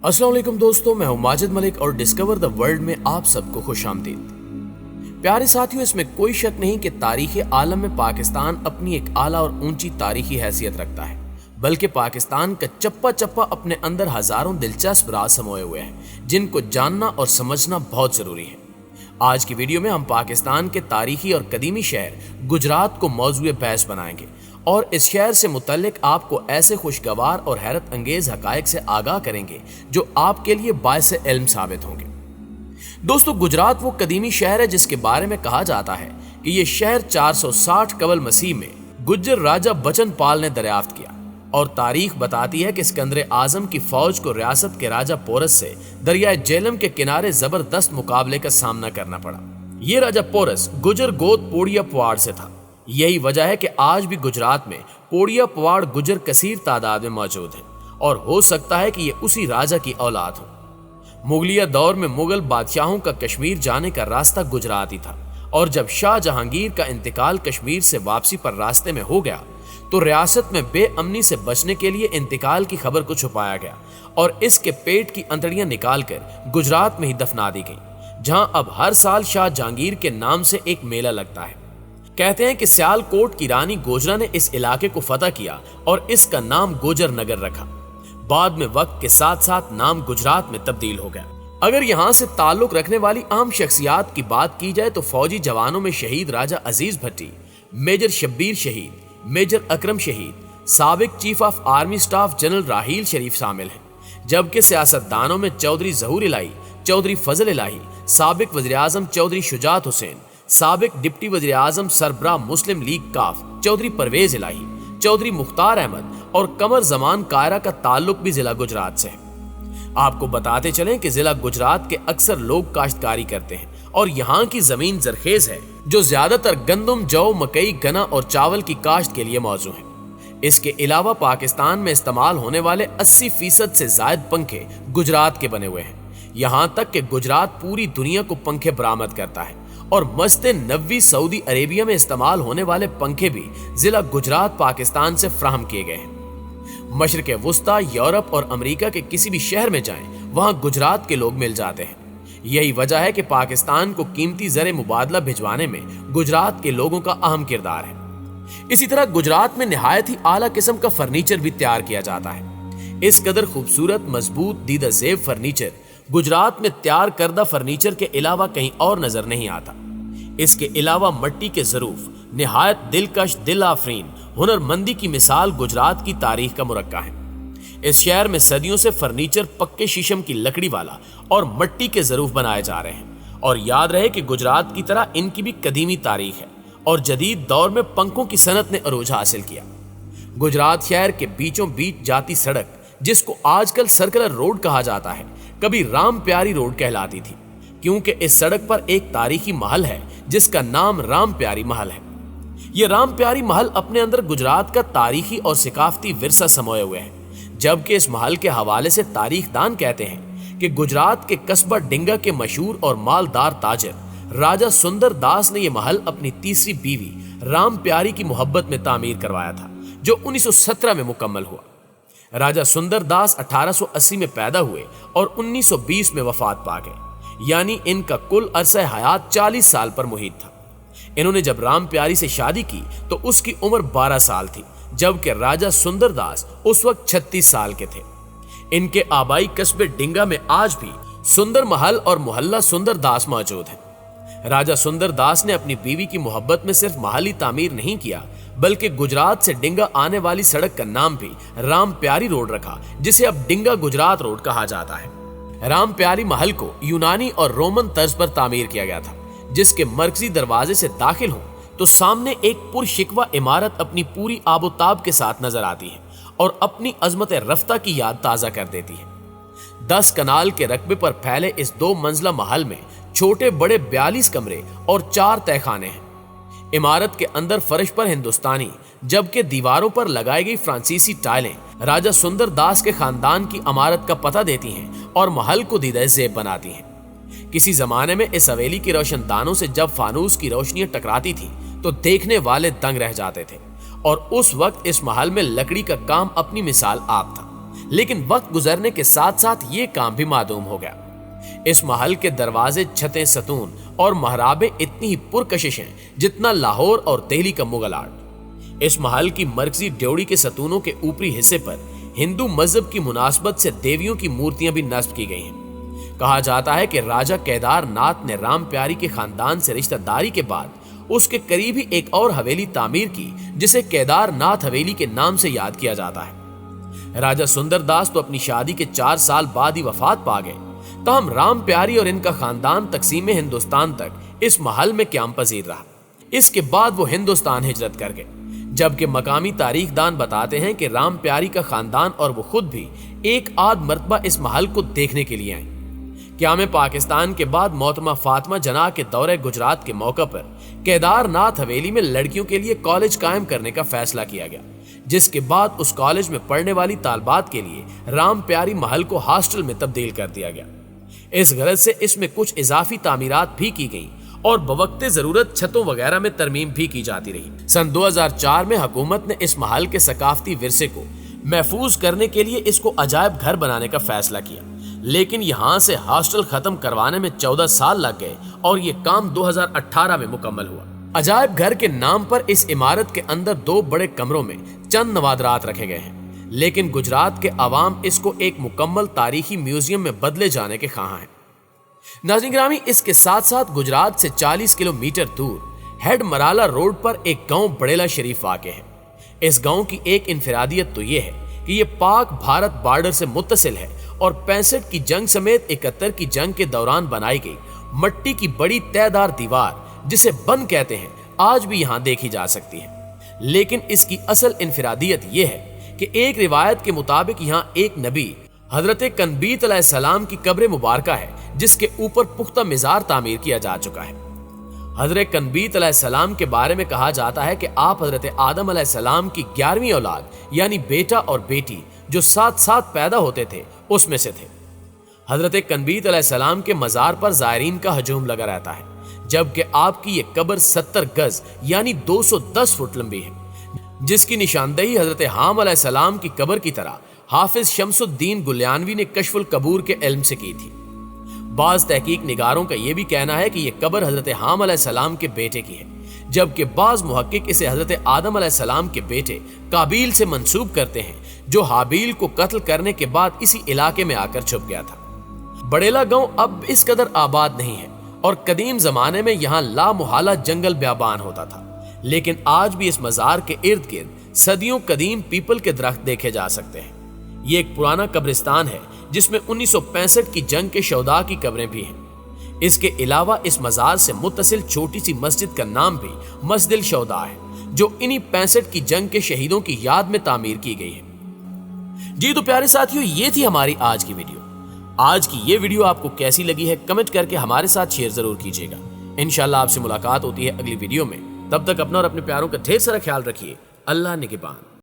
अस्सलाम वालेकुम दोस्तों, मैं हूं माजिद मलिक और डिस्कवर द वर्ल्ड में आप सबको खुश आमदीद। प्यारे साथियों, इसमें कोई शक नहीं कि तारीखी आलम में पाकिस्तान अपनी एक आला और ऊंची तारीखी हैसियत रखता है, बल्कि पाकिस्तान का चप्पा चप्पा अपने अंदर हजारों दिलचस्प राज समोए हुए हैं जिनको जानना और समझना बहुत जरूरी है। आज की वीडियो में हम पाकिस्तान के तारीखी और कदीमी शहर गुजरात को मौजूए बहस बनाएंगे और इस शहर से मुतल्लिक आपको ऐसे खुशगवार और हैरत अंगेज हकायक से आगाह करेंगे जो आपके लिए बायस इल्म साबित होंगे। दोस्तों, गुजरात वो कदीमी शहर है जिसके बारे में कहा जाता है कि ये शहर 460 कबल मसीह में गुज्जर राजा बचन पाल ने दरियाफ्त किया और तारीख बताती है कि सिकंदर आजम की फौज को रियासत के राजा पोरस से दरिया जेलम के किनारे जबरदस्त मुकाबले का सामना करना पड़ा। ये राजा पोरस गुजर गोत पोड़िया पवाड़ से था। यही वजह है कि आज भी गुजरात में पोड़िया पवाड़ गुजर कसीर तादाद में मौजूद है और हो सकता है कि ये उसी राजा की औलाद हो। मुगलिया दौर में मुगल बादशाहों का कश्मीर जाने का रास्ता गुजरात ही था और जब शाह जहांगीर का इंतकाल कश्मीर से वापसी पर रास्ते में हो गया तो रियासत में बेअमनी से बचने के लिए इंतकाल की खबर को छुपाया गया और इसके पेट की अंतड़ियां निकालकर गुजरात में ही दफना दी गईं, जहां अब हर साल शाह जहांगीर के नाम से एक मेला लगता है। कहते हैं कि सियालकोट की रानी गोजरा ने इस इलाके को फतह किया और इसका नाम गोजर नगर रखा। बाद में वक्त के साथ साथ नाम गुजरात में तब्दील हो गया। अगर यहाँ से ताल्लुक रखने वाली आम शख्सियात की बात की जाए तो फौजी जवानों में शहीद राजा अजीज भट्टी, मेजर शब्बीर शहीद, मेजर अकरम शहीद, साबिक chief of army staff general Raheel Sharif शामिल हैं, जबकि सियासतदानों में चौधरी ज़हूर इलाही, चौधरी फजल इलाही, साबिक वज़ीर आज़म चौधरी शुजात हुसैन, साबिक डिप्टी वज़ीर आज़म सरबराह मुस्लिम लीग काफ चौधरी परवेज इलाही, चौधरी मुख्तार अहमद और कमर जमान कायरा का ताल्लुक भी जिला गुजरात से है। आपको बताते चलें कि जिला गुजरात के अक्सर लोग काश्तकारी करते हैं और यहाँ की जमीन जरखेज है जो ज्यादातर गंदम, जौ, मकई, गन्ना और चावल की काश्त के लिए मौजू है। इसके अलावा पाकिस्तान में इस्तेमाल होने वाले 80% से जायद पंखे गुजरात के बने हुए हैं। यहाँ तक कि गुजरात पूरी दुनिया को पंखे बरामद करता है और मस्जिद नबवी सऊदी अरेबिया में इस्तेमाल होने वाले पंखे भी जिला गुजरात पाकिस्तान से फ्राहम किए गए हैं। मशरिक़ वुस्ता, यूरोप और अमेरिका के किसी भी शहर में जाएं, वहां गुजरात के लोग मिल जाते हैं। यही वजह है कि पाकिस्तान को कीमती ज़र मुबादला भिजवाने में गुजरात के लोगों का अहम किरदार है। इसी तरह गुजरात में निहायत ही आला किस्म का फर्नीचर भी तैयार किया जाता है। इस कदर खूबसूरत, मजबूत, दीदा ज़ेब फर्नीचर गुजरात में तैयार करदा फर्नीचर के अलावा कहीं और नजर नहीं आता। इसके अलावा मट्टी के ज़रूफ, निहायत दिलकश, दिल आफरीन हुनरमंदी की मिसाल गुजरात की तारीख का मुरक्का है। इस शहर में सदियों से फर्नीचर पक्के शीशम की लकड़ी वाला और मट्टी के ज़रूफ बनाए जा रहे हैं और याद रहे कि गुजरात की तरह इनकी भी कदीमी तारीख है और जदीद दौर में पंखों की सनत ने अरूज हासिल किया। गुजरात शहर के बीचों बीच जाती सड़क, जिसको आजकल सर्कुलर रोड कहा जाता है, कभी राम प्यारी रोड कहलाती थी क्योंकि इस सड़क पर एक तारीखी महल है जिसका नाम राम प्यारी महल है। यह राम प्यारी महल अपने अंदर गुजरात का तारीखी और सिकाफती विरसा समोए हुए है, जबकि इस महल के हवाले से तारीखदान कहते हैं कि गुजरात के कस्बा डिंगा के मशहूर और मालदार ताजर राजा सुंदर दास ने यह महल अपनी तीसरी बीवी राम प्यारी की मोहब्बत में तामीर करवाया था, जो 1917 में मुकम्मल हुआ। राजा सुंदर दास 1880 में पैदा हुए और 1920 में वफात पा गए, यानी इनका कुल अरसा हयात 40 साल पर मुहित था। इन्होंने जब राम प्यारी से शादी की तो उसकी उम्र 12 साल थी, जबकि राजा सुंदर दास उस वक्त 36 साल के थे। इनके आबाई कस्बे डिंगा में आज भी सुंदर महल और मोहल्ला सुंदर दास मौजूद है। राजा सुंदर दास ने अपनी बीवी की मोहब्बत में सिर्फ महल ही तामीर नहीं किया, बल्कि गुजरात से डिंगा आने वाली सड़क का नाम भी राम प्यारी रोड रखा, जिसे अब डिंगा गुजरात रोड कहा जाता है। राम प्यारी महल को यूनानी और रोमन तर्ज पर तामीर किया गया था, जिसके मरकजी दरवाजे से दाखिल हो तो सामने एक पुरशिकवा इमारत अपनी पूरी आबोताब के साथ नजर आती है और अपनी अजमत रफ्ता की याद ताज़ा कर देती है। 10 कनाल के रकबे पर फैले इस 2 मंजिला महल में छोटे बड़े 42 कमरे और 4 तहखाने हैं। इमारत के अंदर फर्श पर हिंदुस्तानी, जबकि दीवारों पर लगाई गई फ्रांसीसी टाइलें राजा सुंदर दास के खानदान की इमारत का पता देती हैं और महल को दीदा ज़ेब बनाती हैं। किसी जमाने में इस हवेली के रोशनदानों से जब फानूस की रोशनियां टकराती थी तो देखने वाले दंग रह जाते थे और उस वक्त इस महल में लकड़ी का काम अपनी मिसाल आप था। लेकिन वक्त गुजरने के साथ साथ ये काम भी मादूम हो गया। इस महल के दरवाजे, छतें, सतून और महराबें इतनी ही पुरकशिश हैं जितना लाहौर और दिल्ली का मुगल आर्ट। इस महल की मरकजी ड्योढ़ी के सतूनों के ऊपरी हिस्से पर हिंदू मजहब की मुनासबत से देवियों की मूर्तियां भी नस्ब की गई हैं। कहा जाता है कि राजा केदार नाथ ने राम प्यारी के खानदान से रिश्तेदारी के बाद उसके करीब ही एक और हवेली तामीर की, जिसे केदार नाथ हवेली के नाम से याद किया जाता है। राजा सुंदरदास तो अपनी शादी के 4 साल बाद ही वफात पा गए। तमाम राम प्यारी और इनका खानदान तकसीम हिंदुस्तान तक इस महल में क्याम पजीर रहा। इसके बाद वो हिंदुस्तान हिजरत कर गए, जबकि मकामी तारीखदान बताते हैं कि राम प्यारी का खानदान और वो खुद भी एक आध मर्तबा इस महल को देखने के लिए आए। क़याम पाकिस्तान के बाद मोहतरमा फातिमा जना के दौरे गुजरात के मौके पर केदारनाथ हवेली में लड़कियों के लिए कॉलेज कायम करने का फैसला किया गया, जिसके बाद उस कॉलेज में पढ़ने वाली तालबात के लिए राम प्यारी महल को हॉस्टल में तब्दील कर दिया गया। इस गरज से इसमें कुछ इजाफी तामीरात भी की गई और बवक्ते जरूरत छतों वगैरह में तरमीम भी की जाती रही। सन 2004 में हुकूमत ने इस महल के सकाफती विरसे को महफूज करने के लिए इसको अजायब घर बनाने का फैसला किया, लेकिन यहाँ से हॉस्टल खत्म करवाने में 14 साल लग गए और ये काम 2018 में मुकम्मल हुआ। अजायब घर के नाम पर इस इमारत के अंदर 2 बड़े कमरों में चंद नवादरात रखे गए हैं, लेकिन गुजरात के अवाम इसको एक मुकम्मल तारीखी म्यूजियम में बदले जाने के ख्वाह हैं। नाज़रीन गिरामी, इसके साथ साथ गुजरात से 40 किलोमीटर दूर हेड मराला रोड पर एक गांव बड़ेला शरीफ वाक़ है। इस गांव की एक इनफरादियत तो ये है कि ये पाक भारत बॉर्डर से मुत्तसिल है और 65 की जंग समेत 71 की जंग के दौरान बनाई गई मट्टी की बड़ी तयदार दीवार, जिसे बन कहते हैं, आज भी यहाँ देखी जा सकती है। लेकिन इसकी असल इनफरादियत यह है कि एक रिवायत के मुताबिक यहाँ एक नबी हजरत कनबीत अलैहिस्सलाम की कब्र मुबारका है, जिसके ऊपर पुख्ता मिज़ार तामीर किया जा चुका है। हजरत कनबीत अलैहिस्सलाम के बारे में कहा जाता है कि आप हजरत आदम अलैहिस्सलाम की 11वीं औलाद यानी बेटा और बेटी जो साथ साथ पैदा होते थे उसमें से थे। हजरत कनबीत अलैहिस्सलाम के मज़ार पर ज़ायरीन का हजूम लगा रहता है, जबकि आपकी ये कब्र 70 गज यानी 210 फुट लंबी है, जिसकी निशानदेही हजरत हाम अलैहिस्सलाम की कब्र की तरह हाफिज शमसुद्दीन गुलियानवी ने कश्फुल कबूर के इल्म से की थी। बाज तहकीक निगारों का यह भी कहना है कि यह कब्र हजरत हाम अलैहिस्सलाम के बेटे की है, जबकि बाज मुहक्किक इसे हजरत आदम अलैहिस्सलाम के बेटे काबिल से मंसूब करते हैं, जो हाबील को कत्ल करने के बाद इसी इलाके में आकर छुप गया था। बड़ेला गांव अब इस कदर आबाद नहीं है और कदीम जमाने में यहाँ लामुहाला जंगल ब्याबान होता था, लेकिन आज भी इस मजार के इर्द गिर्द सदियों कदीम पीपल के दरख्त देखे जा सकते हैं। ये एक पुराना कब्रिस्तान है जिसमें 1965 की जंग के शौदा की कब्रें भी हैं। इसके अलावा इस मजार से मुत्तसिल छोटी सी मस्जिद का नाम भी मस्जिद शौदा है, जो इन्हीं 65 की जंग के शहीदों की याद में तामीर की गई है। जी तो प्यारे साथियों, ये थी हमारी आज की वीडियो। आज की ये वीडियो आपको कैसी लगी है कमेंट करके हमारे साथ शेयर जरूर कीजिएगा। इंशाल्लाह आपसे मुलाकात होती है अगली वीडियो में। तब तक अपना और अपने प्यारों का ढेर सारा ख्याल रखिए। अल्लाह निगहबान।